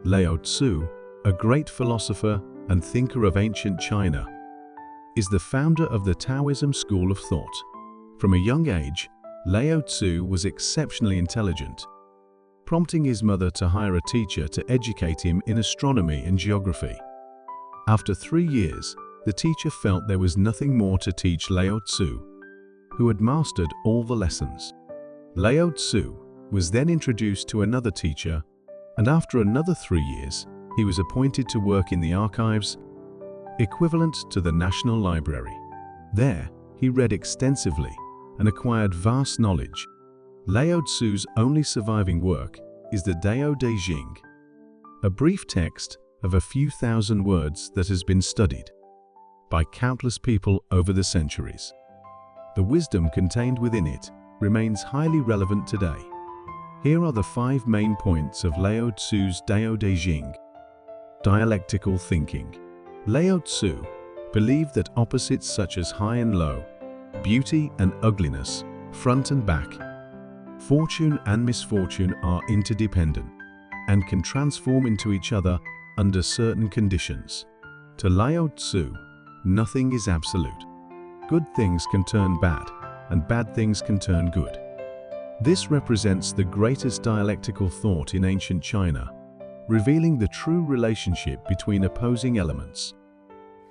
Lao Tzu, a great philosopher and thinker of ancient China, is the founder of the Taoism school of thought. From a young age, Lao Tzu was exceptionally intelligent, prompting his mother to hire a teacher to educate him in astronomy and geography. After 3 years, the teacher felt there was nothing more to teach Lao Tzu, who had mastered all the lessons. Lao Tzu was then introduced to another teacher, and after another 3 years, he was appointed to work in the archives, equivalent to the National Library. There, he read extensively and acquired vast knowledge. Lao Tzu's only surviving work is the Dao De Jing, a brief text of a few thousand words that has been studied by countless people over the centuries. The wisdom contained within it remains highly relevant today. Here are the 5 main points of Lao Tzu's Dao De Jing. Dialectical thinking. Lao Tzu believed that opposites such as high and low, beauty and ugliness, front and back, fortune and misfortune are interdependent and can transform into each other under certain conditions. To Lao Tzu, nothing is absolute. Good things can turn bad, and bad things can turn good. This represents the greatest dialectical thought in ancient China, revealing the true relationship between opposing elements.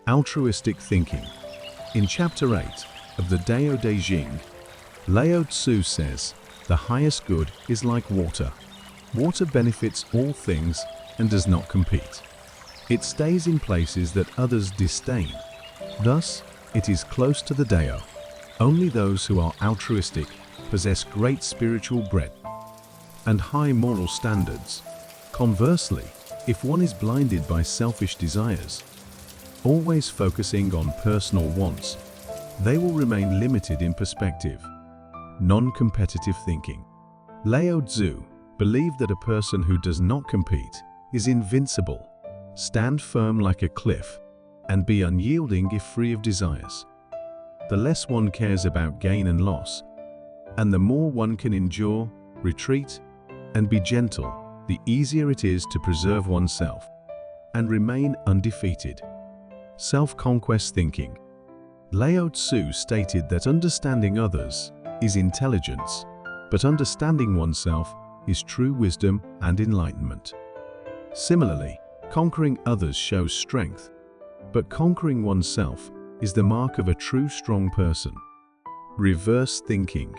Altruistic thinking. In Chapter 8 of the Dao De Jing, Lao Tzu says, "The highest good is like water. Water benefits all things and does not compete. It stays in places that others disdain. Thus, it is close to the Dao. Only those who are altruistic possess great spiritual breadth and high moral standards. Conversely, if one is blinded by selfish desires, always focusing on personal wants, they will remain limited in perspective." Non-competitive thinking. Lao Tzu believed that a person who does not compete is invincible, stand firm like a cliff, and be unyielding if free of desires. The less one cares about gain and loss, and the more one can endure, retreat, and be gentle, the easier it is to preserve oneself and remain undefeated. Self-conquest thinking. Lao Tzu stated that understanding others is intelligence, but understanding oneself is true wisdom and enlightenment. Similarly, conquering others shows strength, but conquering oneself is the mark of a true strong person. Reverse thinking.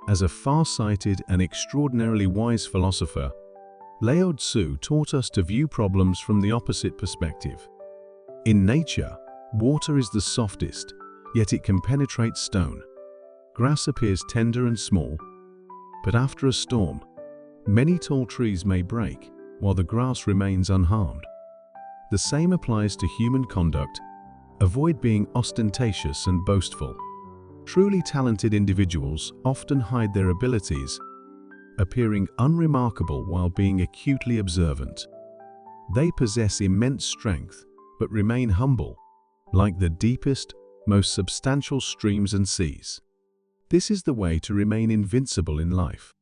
As a far-sighted and extraordinarily wise philosopher, Lao Tzu taught us to view problems from the opposite perspective. In nature, water is the softest, yet it can penetrate stone. Grass appears tender and small, but after a storm, many tall trees may break, while the grass remains unharmed. The same applies to human conduct. Avoid being ostentatious and boastful. Truly talented individuals often hide their abilities, appearing unremarkable while being acutely observant. They possess immense strength, but remain humble, like the deepest, most substantial streams and seas. This is the way to remain invincible in life.